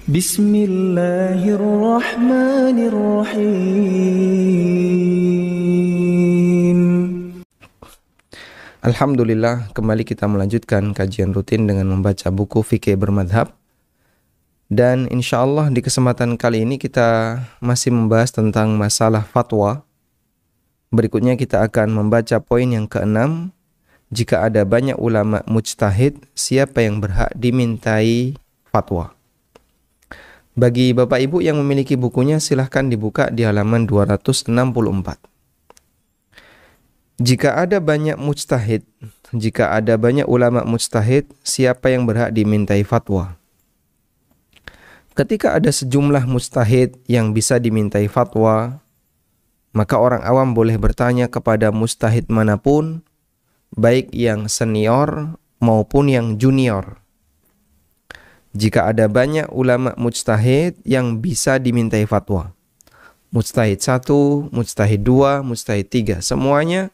Bismillahirrahmanirrahim. Alhamdulillah, kembali kita melanjutkan kajian rutin dengan membaca buku Fikih Bermadhab. Dan insya Allah di kesempatan kali ini kita masih membahas tentang masalah fatwa. Berikutnya kita akan membaca poin yang ke-6. Jika ada banyak ulama mujtahid, siapa yang berhak dimintai fatwa? Bagi Bapak Ibu yang memiliki bukunya, silahkan dibuka di halaman 264. Jika ada banyak mujtahid, jika ada banyak ulama mujtahid, siapa yang berhak dimintai fatwa? Ketika ada sejumlah mujtahid yang bisa dimintai fatwa, maka orang awam boleh bertanya kepada mujtahid manapun, baik yang senior maupun yang junior. Jika ada banyak ulama mujtahid yang bisa dimintai fatwa, mujtahid 1, mujtahid 2, mujtahid 3, semuanya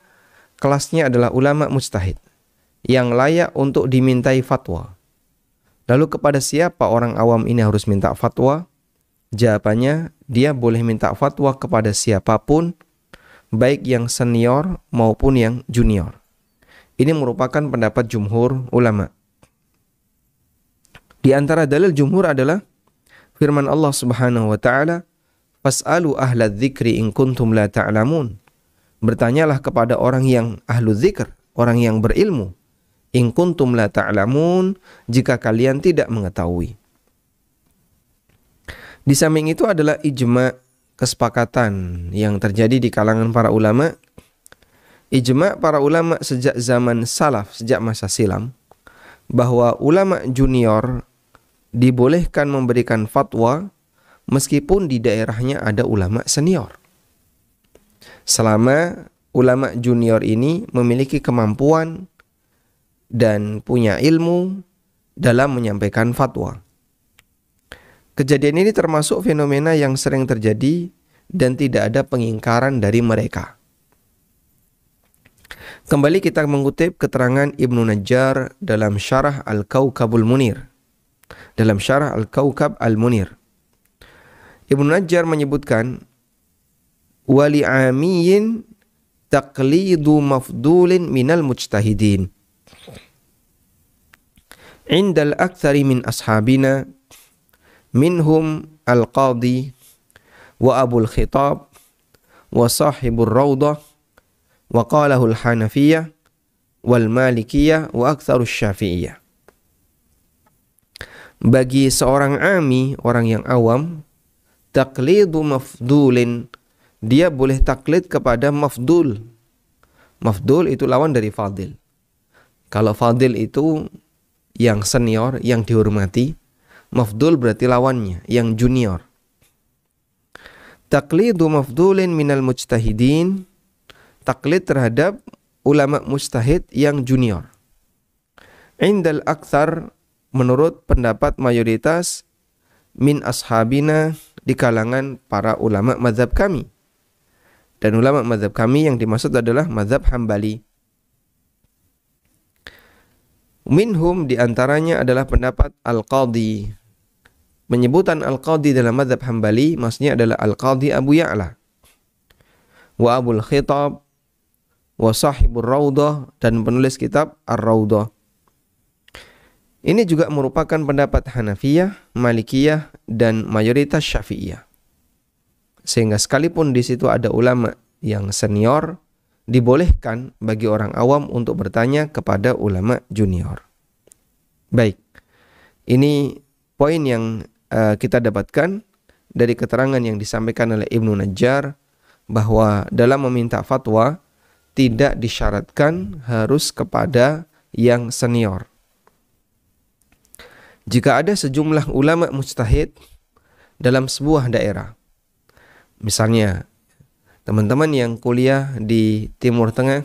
kelasnya adalah ulama mujtahid yang layak untuk dimintai fatwa. Lalu kepada siapa orang awam ini harus minta fatwa? Jawabannya, dia boleh minta fatwa kepada siapapun, baik yang senior maupun yang junior. Ini merupakan pendapat jumhur ulama. Di antara dalil jumhur adalah firman Allah Subhanahu wa taala, "Fas'alu ahla dzikri in kuntum la ta'lamun." Bertanyalah kepada orang yang ahlu dzikr, orang yang berilmu. In kuntum la ta'lamun, jika kalian tidak mengetahui. Di samping itu adalah ijma', kesepakatan yang terjadi di kalangan para ulama. Ijma' para ulama sejak zaman salaf, sejak masa silam, bahwa ulama junior dibolehkan memberikan fatwa meskipun di daerahnya ada ulama senior, selama ulama junior ini memiliki kemampuan dan punya ilmu dalam menyampaikan fatwa. Kejadian ini termasuk fenomena yang sering terjadi dan tidak ada pengingkaran dari mereka. Kembali kita mengutip keterangan Ibnu Najjar dalam Syarah Al-Kawkabul Munir. Dalam Syarah Al-Kawkab Al-Munir, Ibnu Najjar menyebutkan, wali amiyin taqlidu mafdulin minal mujtahidin indal aktsari min ashabina minhum al-qadi wa abul khitab wa sahibur rawdah wa qalahu al-hanafiyah wal malikiyah wa aktsarus syafi'iyah. Bagi seorang ami, orang yang awam, taqlidu mafdulin, dia boleh taklid kepada mafdul. Mafdul itu lawan dari fadil. Kalau fadil itu yang senior, yang dihormati, mafdul berarti lawannya, yang junior. Taqlidu mafdulin minal mujtahidin, taklid terhadap ulama mujtahid yang junior. Indal aktsar, menurut pendapat mayoritas, min ashabina, di kalangan para ulama mazhab kami. Dan ulama mazhab kami yang dimaksud adalah mazhab Hambali. Minhum, diantaranya adalah pendapat Al-Qadhi. Penyebutan Al-Qadhi dalam mazhab Hambali maksudnya adalah Al-Qadhi Abu Ya'la, wa Abul Khitab, wa Sahibur Rawdah, dan penulis kitab Ar-Rawdah. Ini juga merupakan pendapat Hanafiyah, Malikiyah, dan mayoritas Syafi'iyah. Sehingga sekalipun di situ ada ulama yang senior, dibolehkan bagi orang awam untuk bertanya kepada ulama junior. Baik, ini poin yang kita dapatkan dari keterangan yang disampaikan oleh Ibnu Najjar, bahwa dalam meminta fatwa tidak disyaratkan harus kepada yang senior. Jika ada sejumlah ulama mujtahid dalam sebuah daerah, misalnya teman-teman yang kuliah di Timur Tengah,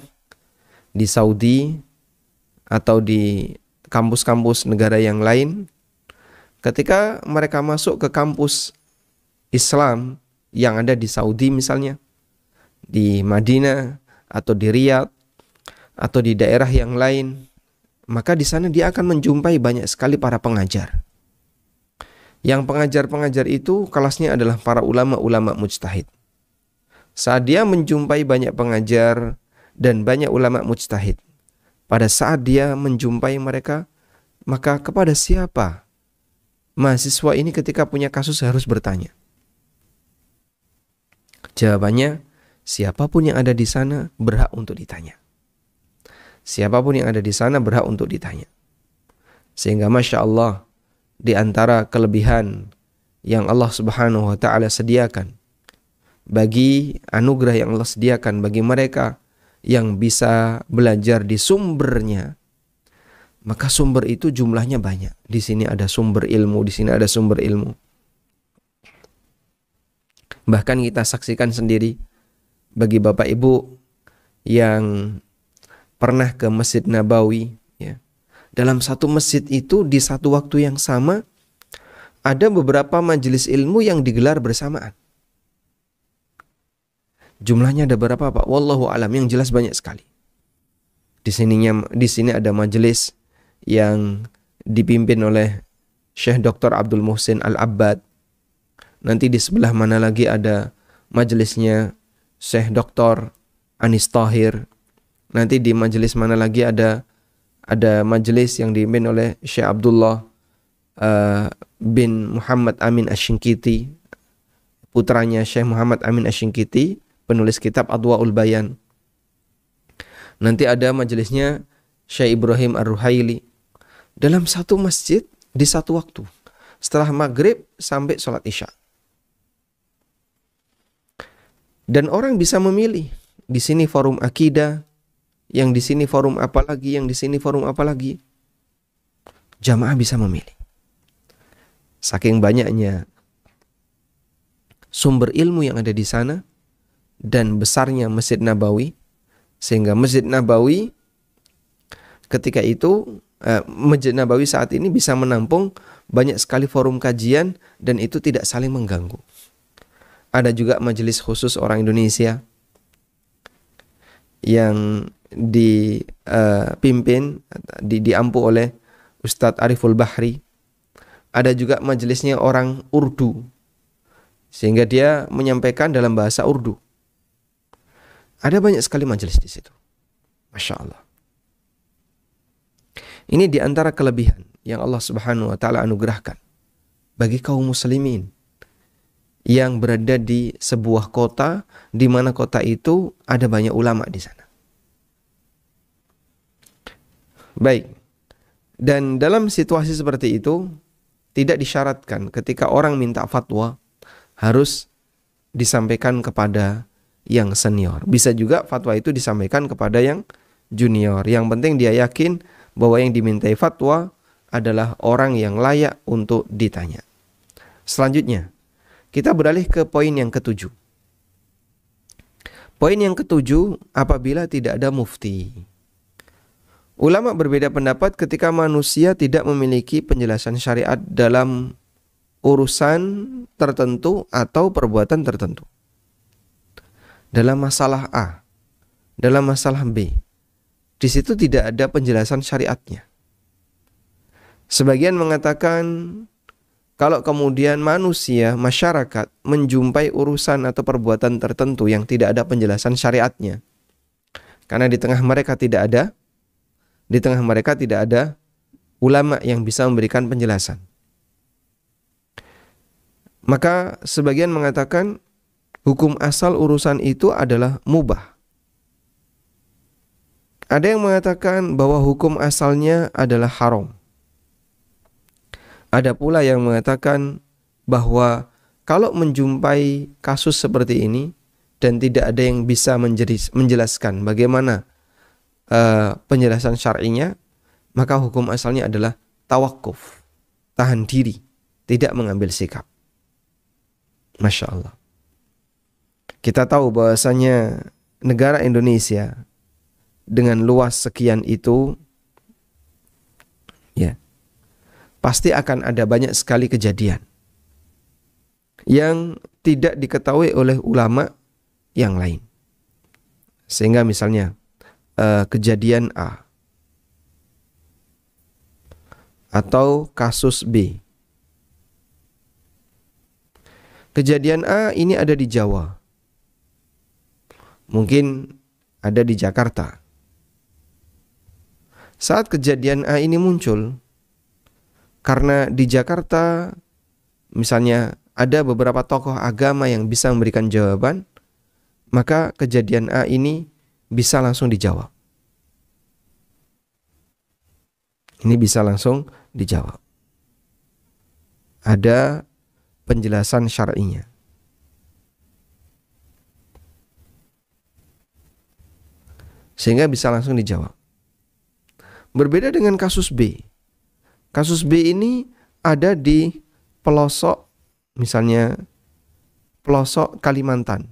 di Saudi, atau di kampus-kampus negara yang lain, ketika mereka masuk ke kampus Islam yang ada di Saudi misalnya, di Madinah, atau di Riyadh, atau di daerah yang lain, maka di sana dia akan menjumpai banyak sekali para pengajar. Yang pengajar-pengajar itu kelasnya adalah para ulama-ulama mujtahid. Saat dia menjumpai banyak pengajar dan banyak ulama mujtahid, pada saat dia menjumpai mereka, maka kepada siapa mahasiswa ini ketika punya kasus harus bertanya? Jawabannya, siapapun yang ada di sana berhak untuk ditanya. Siapapun yang ada di sana berhak untuk ditanya. Sehingga Masya Allah, di antara kelebihan yang Allah Subhanahu wa ta'ala sediakan, bagi anugerah yang Allah sediakan bagi mereka yang bisa belajar di sumbernya, maka sumber itu jumlahnya banyak. Di sini ada sumber ilmu, di sini ada sumber ilmu. Bahkan kita saksikan sendiri bagi Bapak Ibu yang pernah ke Masjid Nabawi, ya. Dalam satu masjid itu di satu waktu yang sama ada beberapa majelis ilmu yang digelar bersamaan. Jumlahnya ada berapa, Pak? Wallahu alam, yang jelas banyak sekali. Di sini ada majelis yang dipimpin oleh Syekh Dr. Abdul Muhsin Al-Abbad. Nanti di sebelah mana lagi ada majelisnya Syekh Dr. Anis Tahir. Nanti di majelis mana lagi ada majelis yang dipimpin oleh Syekh Abdullah bin Muhammad Amin Asy-Syinkiti, putranya Syekh Muhammad Amin Asy-Syinkiti, penulis kitab Adwaul Bayan. Nanti ada majelisnya Syekh Ibrahim Ar-Ruhaili. Dalam satu masjid di satu waktu, setelah maghrib sampai sholat isya. Dan orang bisa memilih, di sini forum akidah, yang di sini forum apa lagi, yang di sini forum apa lagi. Jamaah bisa memilih. Saking banyaknya sumber ilmu yang ada di sana dan besarnya Masjid Nabawi, sehingga Masjid Nabawi ketika itu Masjid Nabawi saat ini bisa menampung banyak sekali forum kajian dan itu tidak saling mengganggu. Ada juga majelis khusus orang Indonesia yang dipimpin, diampu oleh Ustadz Ariful Bahri. Ada juga majelisnya orang Urdu, sehingga dia menyampaikan dalam bahasa Urdu. Ada banyak sekali majelis di situ. Masya Allah. Ini di antara kelebihan yang Allah Subhanahu wa ta'ala anugerahkan bagi kaum muslimin yang berada di sebuah kota, di mana kota itu ada banyak ulama di sana. Baik. Dan dalam situasi seperti itu tidak disyaratkan ketika orang minta fatwa harus disampaikan kepada yang senior. Bisa juga fatwa itu disampaikan kepada yang junior. Yang penting dia yakin bahwa yang dimintai fatwa adalah orang yang layak untuk ditanya. Selanjutnya, kita beralih ke poin yang ketujuh. Poin yang ketujuh, apabila tidak ada mufti. Ulama berbeda pendapat ketika manusia tidak memiliki penjelasan syariat dalam urusan tertentu atau perbuatan tertentu. Dalam masalah A, dalam masalah B, di situ tidak ada penjelasan syariatnya. Sebagian mengatakan kalau kemudian manusia, masyarakat menjumpai urusan atau perbuatan tertentu yang tidak ada penjelasan syariatnya, karena di tengah mereka tidak ada ulama yang bisa memberikan penjelasan, maka sebagian mengatakan hukum asal urusan itu adalah mubah. Ada yang mengatakan bahwa hukum asalnya adalah haram. Ada pula yang mengatakan bahwa kalau menjumpai kasus seperti ini dan tidak ada yang bisa menjelaskan bagaimana penjelasan syar'inya, maka hukum asalnya adalah tawakuf, tahan diri, tidak mengambil sikap. Masya Allah. Kita tahu bahwasanya negara Indonesia dengan luas sekian itu, ya, pasti akan ada banyak sekali kejadian yang tidak diketahui oleh ulama yang lain. Sehingga misalnya kejadian A atau kasus B Kejadian A ini ada di Jawa, mungkin ada di Jakarta. Saat kejadian A ini muncul, karena di Jakarta misalnya ada beberapa tokoh agama yang bisa memberikan jawaban, maka kejadian A ini bisa langsung dijawab. Ini bisa langsung dijawab. Ada penjelasan syar'inya. Sehingga bisa langsung dijawab. Berbeda dengan kasus B. Kasus B ini ada di pelosok, misalnya pelosok Kalimantan.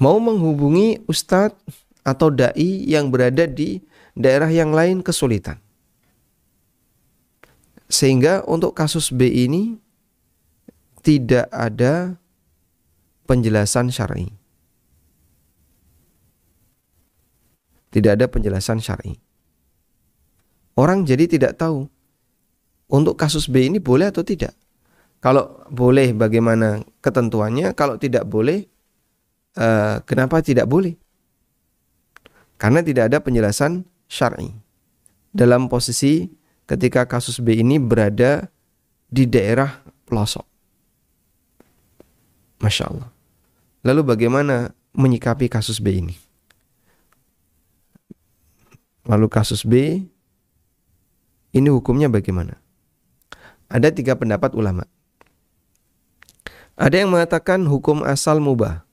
Mau menghubungi ustadz atau dai yang berada di daerah yang lain kesulitan. Sehingga untuk kasus B ini tidak ada penjelasan syar'i. Tidak ada penjelasan syar'i. Orang jadi tidak tahu untuk kasus B ini boleh atau tidak. Kalau boleh bagaimana ketentuannya, kalau tidak boleh kenapa tidak boleh? Karena tidak ada penjelasan syar'i. Dalam posisi ketika kasus B ini berada di daerah pelosok. Masya Allah. Lalu bagaimana menyikapi kasus B ini? Lalu kasus B ini hukumnya bagaimana? Ada 3 pendapat ulama. Ada yang mengatakan hukum asal mubah.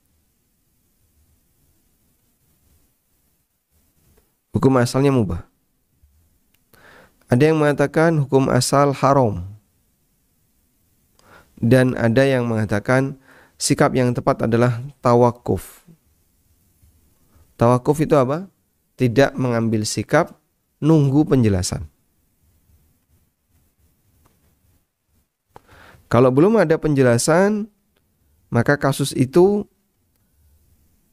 Hukum asalnya mubah. Ada yang mengatakan hukum asal haram. Dan ada yang mengatakan sikap yang tepat adalah tawakuf. Tawakuf itu apa? Tidak mengambil sikap, nunggu penjelasan. Kalau belum ada penjelasan, maka kasus itu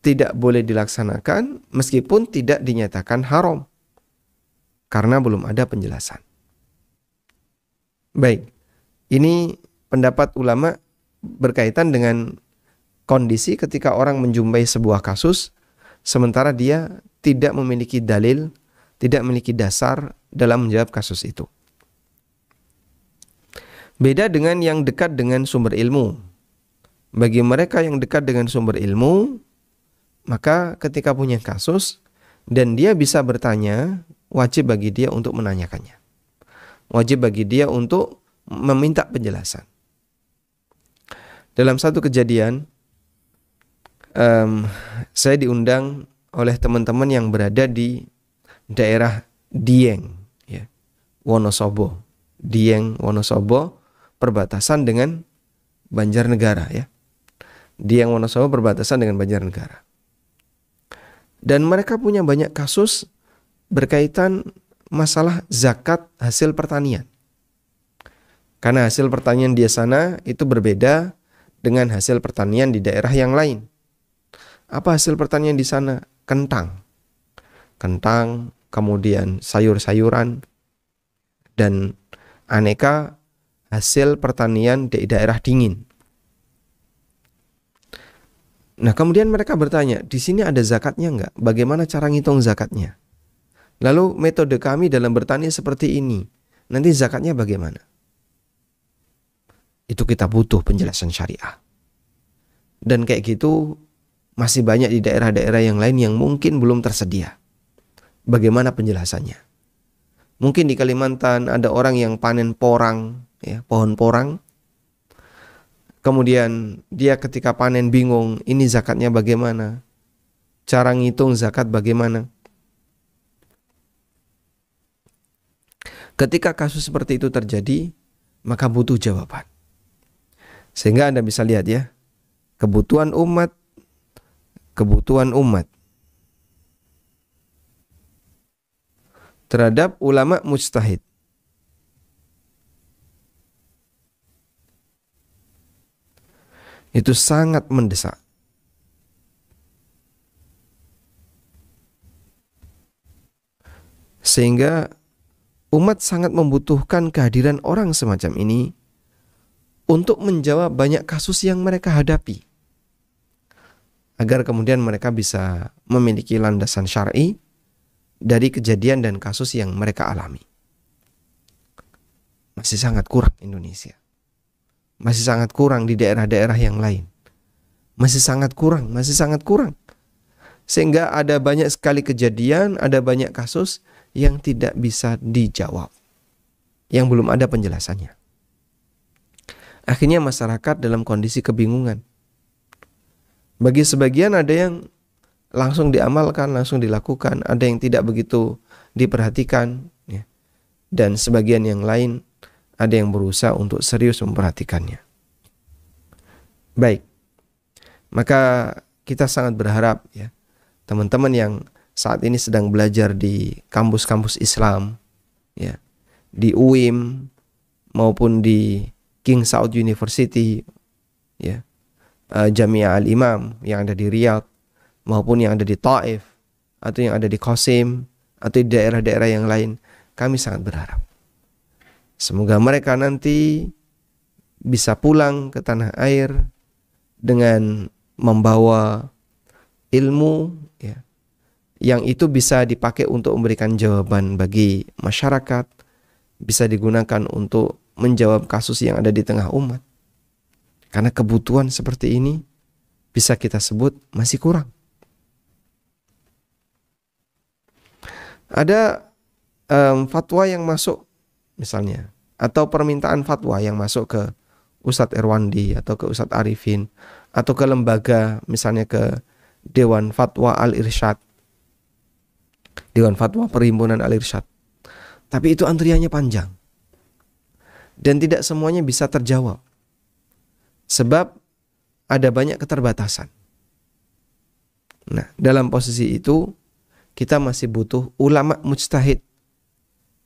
tidak boleh dilaksanakan meskipun tidak dinyatakan haram. Karena belum ada penjelasan. Baik, ini pendapat ulama berkaitan dengan kondisi ketika orang menjumpai sebuah kasus, sementara dia tidak memiliki dalil, tidak memiliki dasar dalam menjawab kasus itu. Beda dengan yang dekat dengan sumber ilmu. Bagi mereka yang dekat dengan sumber ilmu, maka ketika punya kasus dan dia bisa bertanya, wajib bagi dia untuk menanyakannya. Wajib bagi dia untuk meminta penjelasan. Dalam satu kejadian, saya diundang oleh teman-teman yang berada di daerah Dieng, ya, Wonosobo. Dieng, Wonosobo, perbatasan dengan Banjarnegara, ya. Dieng, Wonosobo perbatasan dengan Banjarnegara. Dan mereka punya banyak kasus berkaitan masalah zakat hasil pertanian. Karena hasil pertanian di sana itu berbeda dengan hasil pertanian di daerah yang lain. Apa hasil pertanian di sana? Kentang, kemudian sayur-sayuran, dan aneka hasil pertanian di daerah dingin. Nah, kemudian mereka bertanya, di sini ada zakatnya enggak? Bagaimana cara ngitung zakatnya? Lalu metode kami dalam bertani seperti ini. Nanti zakatnya bagaimana? Itu kita butuh penjelasan syariah. Dan kayak gitu masih banyak di daerah-daerah yang lain yang mungkin belum tersedia. Bagaimana penjelasannya? Mungkin di Kalimantan ada orang yang panen porang, ya, pohon porang. Kemudian dia ketika panen bingung, ini zakatnya bagaimana? Cara ngitung zakat bagaimana? Ketika kasus seperti itu terjadi, maka butuh jawaban. Sehingga Anda bisa lihat, ya, kebutuhan umat terhadap ulama mujtahid. Itu sangat mendesak. Sehingga umat sangat membutuhkan kehadiran orang semacam ini untuk menjawab banyak kasus yang mereka hadapi, agar kemudian mereka bisa memiliki landasan syar'i dari kejadian dan kasus yang mereka alami. Masih sangat kurang Indonesia. Masih sangat kurang di daerah-daerah yang lain. Masih sangat kurang. Sehingga ada banyak sekali kejadian, ada banyak kasus yang tidak bisa dijawab, yang belum ada penjelasannya. Akhirnya masyarakat dalam kondisi kebingungan. Bagi sebagian ada yang langsung diamalkan, langsung dilakukan, ada yang tidak begitu diperhatikan, ya. Dan sebagian yang lain ada yang berusaha untuk serius memperhatikannya. Baik, maka kita sangat berharap, ya, teman-teman yang saat ini sedang belajar di kampus-kampus Islam, ya, di UIM maupun di King Saud University, ya, Jami'ah Al-Imam yang ada di Riyadh, maupun yang ada di Taif, atau yang ada di Qasim, atau di daerah-daerah yang lain, kami sangat berharap semoga mereka nanti bisa pulang ke tanah air dengan membawa ilmu, ya, yang itu bisa dipakai untuk memberikan jawaban bagi masyarakat, bisa digunakan untuk menjawab kasus yang ada di tengah umat. Karena kebutuhan seperti ini bisa kita sebut masih kurang. Ada fatwa yang masuk misalnya, atau permintaan fatwa yang masuk ke Ustadz Irwandi atau ke Ustadz Arifin, atau ke lembaga, misalnya ke Dewan Fatwa Al-Irsyad, Dewan Fatwa Perhimpunan Al-Irsyad. Tapi itu antriannya panjang dan tidak semuanya bisa terjawab, sebab ada banyak keterbatasan. Nah, dalam posisi itu kita masih butuh ulama mujtahid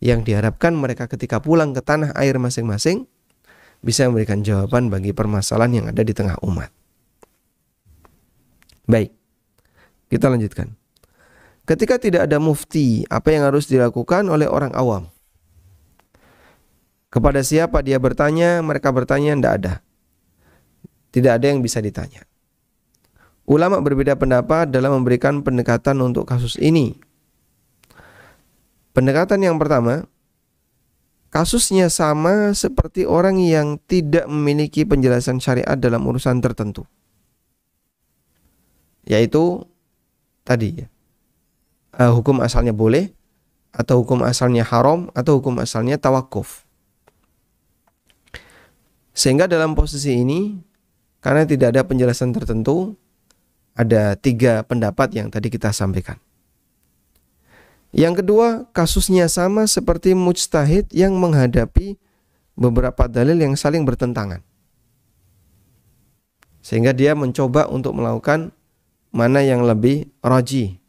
yang diharapkan mereka ketika pulang ke tanah air masing-masing bisa memberikan jawaban bagi permasalahan yang ada di tengah umat. Baik, kita lanjutkan. Ketika tidak ada mufti, apa yang harus dilakukan oleh orang awam? Kepada siapa dia bertanya? Mereka bertanya, tidak ada. Tidak ada yang bisa ditanya. Ulama berbeda pendapat dalam memberikan pendekatan untuk kasus ini. Pendekatan yang pertama, kasusnya sama seperti orang yang tidak memiliki penjelasan syariat dalam urusan tertentu. Yaitu tadi, hukum asalnya boleh, atau hukum asalnya haram, atau hukum asalnya tawakuf. Sehingga dalam posisi ini, karena tidak ada penjelasan tertentu, ada 3 pendapat yang tadi kita sampaikan. Yang kedua, kasusnya sama seperti mujtahid yang menghadapi beberapa dalil yang saling bertentangan, sehingga dia mencoba untuk melakukan mana yang lebih rajih.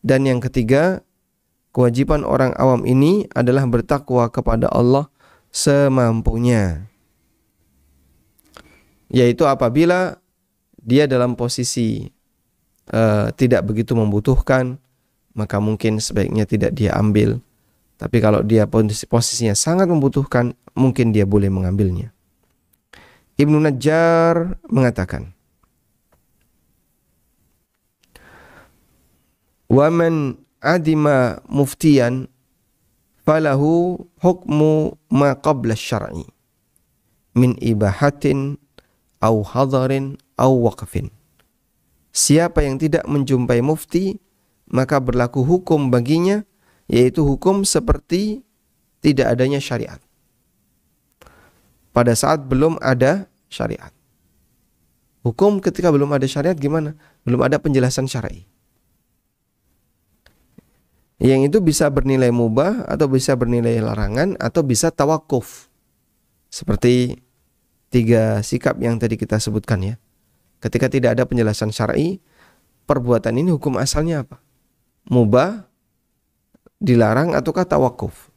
Dan yang ketiga, kewajiban orang awam ini adalah bertakwa kepada Allah semampunya, yaitu apabila dia dalam posisi tidak begitu membutuhkan, maka mungkin sebaiknya tidak dia ambil. Tapi kalau dia posisinya sangat membutuhkan, mungkin dia boleh mengambilnya. Ibnu Najjar mengatakan, "Wa man adima muftiyan falahu hukmu ma qabla syar'i min ibahatin au hadarin au waqfin." Siapa yang tidak menjumpai mufti, maka berlaku hukum baginya, yaitu hukum seperti tidak adanya syariat. Pada saat belum ada syariat. Hukum ketika belum ada syariat gimana? Belum ada penjelasan syar'i. Yang itu bisa bernilai mubah, atau bisa bernilai larangan, atau bisa tawakuf. Seperti 3 sikap yang tadi kita sebutkan, ya. Ketika tidak ada penjelasan syar'i, perbuatan ini hukum asalnya apa? Mubah, dilarang, ataukah tawakuf?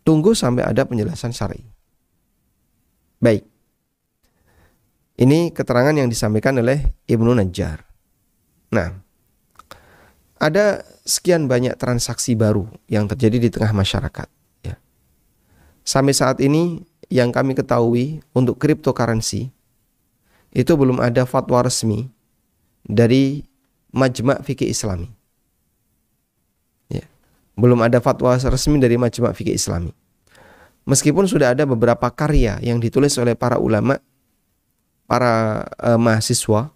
Tunggu sampai ada penjelasan syar'i. Baik. Ini keterangan yang disampaikan oleh Ibnu Najjar. Nah, ada sekian banyak transaksi baru yang terjadi di tengah masyarakat. Ya. Sampai saat ini yang kami ketahui untuk cryptocurrency itu belum ada fatwa resmi dari Majma' Fikih Islami. Ya. Belum ada fatwa resmi dari Majma' Fikih Islami. Meskipun sudah ada beberapa karya yang ditulis oleh para ulama, para mahasiswa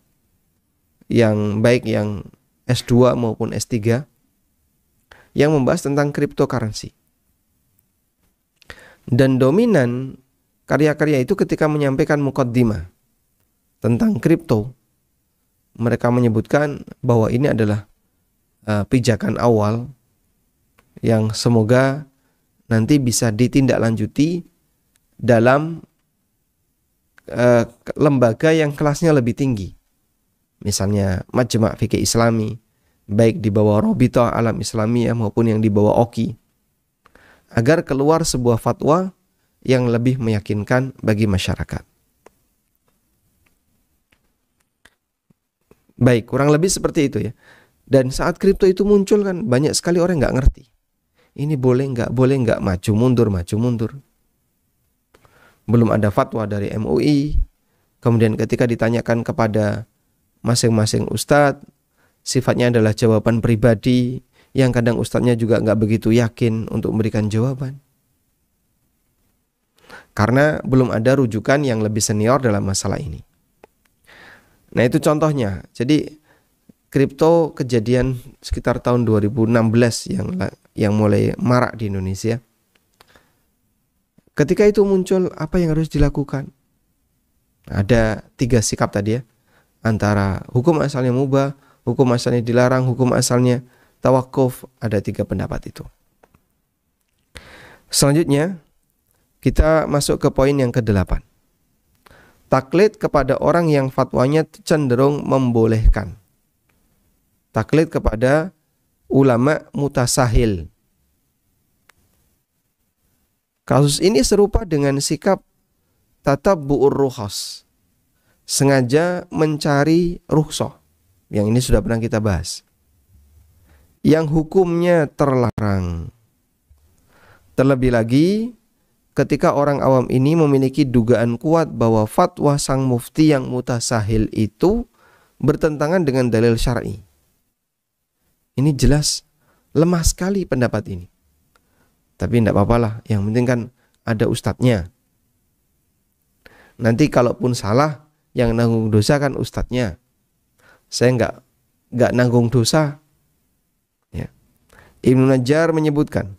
yang baik yang S2 maupun S3 yang membahas tentang cryptocurrency. Dan dominan karya-karya itu ketika menyampaikan muqaddimah tentang kripto, mereka menyebutkan bahwa ini adalah pijakan awal yang semoga nanti bisa ditindaklanjuti dalam lembaga yang kelasnya lebih tinggi. Misalnya Majma' Fikih Islami, baik di bawah Rabithah Alam Islamiyah maupun yang di bawah OKI, agar keluar sebuah fatwa yang lebih meyakinkan bagi masyarakat. Baik, kurang lebih seperti itu ya. Dan saat kripto itu muncul kan banyak sekali orang nggak ngerti. Ini boleh nggak, maju mundur. Belum ada fatwa dari MUI. Kemudian ketika ditanyakan kepada masing-masing ustadz, sifatnya adalah jawaban pribadi yang kadang ustadznya juga nggak begitu yakin untuk memberikan jawaban. Karena belum ada rujukan yang lebih senior dalam masalah ini. Nah itu contohnya. Jadi kripto kejadian sekitar tahun 2016 yang mulai marak di Indonesia. Ketika itu muncul, apa yang harus dilakukan? Ada 3 sikap tadi ya. Antara hukum asalnya mubah, hukum asalnya dilarang, hukum asalnya tawakuf, ada 3 pendapat itu. Selanjutnya, kita masuk ke poin yang ke-8. Taklid kepada orang yang fatwanya cenderung membolehkan. Taklid kepada ulama mutasahil. Kasus ini serupa dengan sikap tatabbu'ur rukhas. Sengaja mencari rukhsah. Yang ini sudah pernah kita bahas. Yang hukumnya terlarang. Terlebih lagi, ketika orang awam ini memiliki dugaan kuat bahwa fatwa sang mufti yang mutasahil itu bertentangan dengan dalil syar'i. Ini jelas lemah sekali pendapat ini. Tapi tidak apa-apalah, yang penting kan ada ustadznya. Nanti kalaupun salah, yang nanggung dosa kan ustadznya. Saya nggak nanggung dosa. Ya. Ibnu Najjar menyebutkan,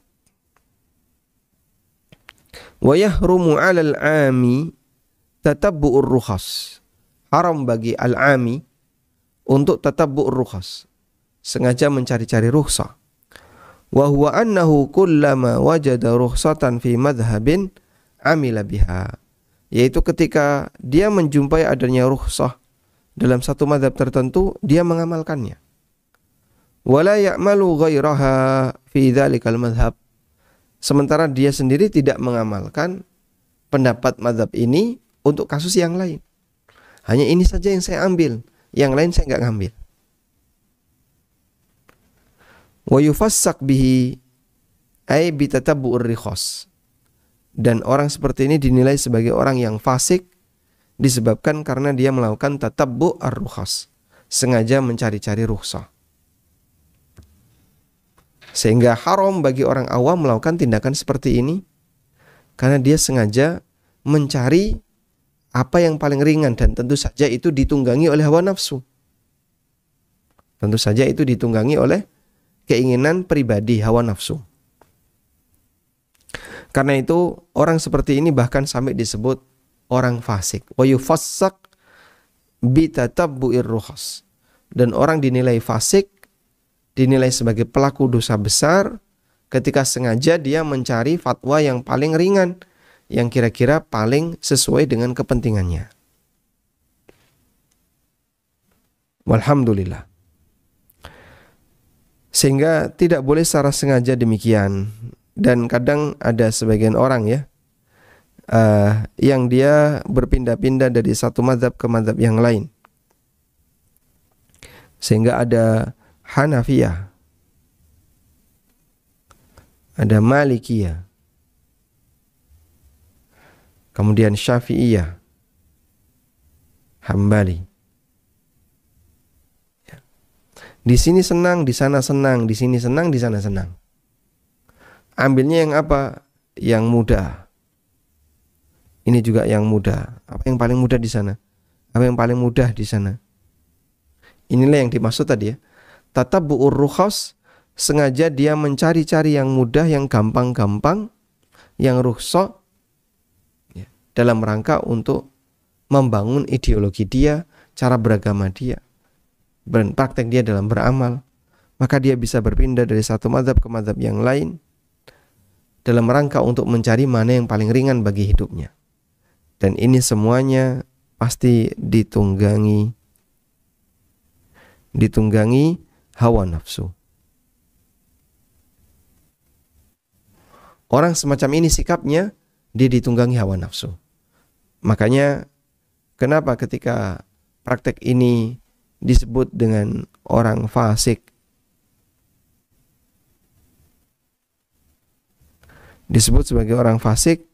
wa yahrumu 'alal 'ami tatabbu'ur rukhas. Haram bagi al-'ami untuk tatabbu'ur rukhas, sengaja mencari-cari rukhsah. Wa huwa annahu kullama wajada rukhsatan fi madhhabin amila biha. Yaitu ketika dia menjumpai adanya rukhsah dalam satu madhab tertentu, dia mengamalkannya. Wala ya'malu ghairaha fi dhalikal madhab. Sementara dia sendiri tidak mengamalkan pendapat madhab ini untuk kasus yang lain. Hanya ini saja yang saya ambil, yang lain saya nggak ngambil. Wa yufassak bihi ay bitatabbu'ur rikhas. Dan orang seperti ini dinilai sebagai orang yang fasik disebabkan karena dia melakukan tatabbu' ar-rukhas, sengaja mencari-cari rukhsah. Sehingga haram bagi orang awam melakukan tindakan seperti ini karena dia sengaja mencari apa yang paling ringan, dan tentu saja itu ditunggangi oleh hawa nafsu. Tentu saja itu ditunggangi oleh keinginan pribadi, hawa nafsu. Karena itu orang seperti ini bahkan sampai disebut orang fasik. Wa yufassak bi tatabbu'ir rukhas. Dan orang dinilai fasik, dinilai sebagai pelaku dosa besar ketika sengaja dia mencari fatwa yang paling ringan, yang kira-kira paling sesuai dengan kepentingannya. Walhamdulillah. Sehingga tidak boleh secara sengaja demikian. Dan kadang ada sebagian orang ya, yang dia berpindah-pindah dari satu mazhab ke mazhab yang lain. Sehingga ada Hanafiyah ada Malikiyah, kemudian Syafi'iyah, Hambali. Di sini senang, di sana senang, di sini senang, di sana senang. Ambilnya yang apa? Yang mudah. Ini juga yang mudah. Apa yang paling mudah di sana? Apa yang paling mudah di sana? Inilah yang dimaksud tadi ya. Tatabbu'ur rukhas, sengaja dia mencari-cari yang mudah, yang gampang-gampang, yang rukhsah, ya, dalam rangka untuk membangun ideologi dia, cara beragama dia, dan praktek dia dalam beramal. Maka dia bisa berpindah dari satu mazhab ke mazhab yang lain dalam rangka untuk mencari mana yang paling ringan bagi hidupnya. Dan ini semuanya pasti ditunggangi hawa nafsu. Orang semacam ini sikapnya, dia ditunggangi hawa nafsu. Makanya kenapa ketika praktek ini disebut dengan orang fasik, disebut sebagai orang fasik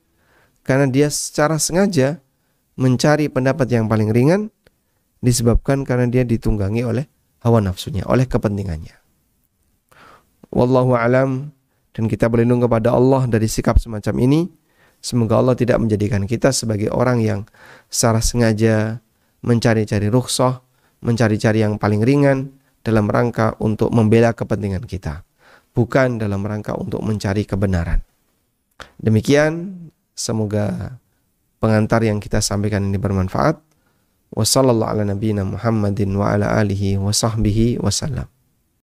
karena dia secara sengaja mencari pendapat yang paling ringan, disebabkan karena dia ditunggangi oleh hawa nafsunya, oleh kepentingannya. Wallahu alam, dan kita berlindung kepada Allah dari sikap semacam ini. Semoga Allah tidak menjadikan kita sebagai orang yang secara sengaja mencari-cari rukhsah, mencari-cari yang paling ringan dalam rangka untuk membela kepentingan kita, bukan dalam rangka untuk mencari kebenaran. Demikian, semoga pengantar yang kita sampaikan ini bermanfaat. Wassallallahu ala nabiyyina Muhammadin wa ala alihi wa sahbihi wasallam.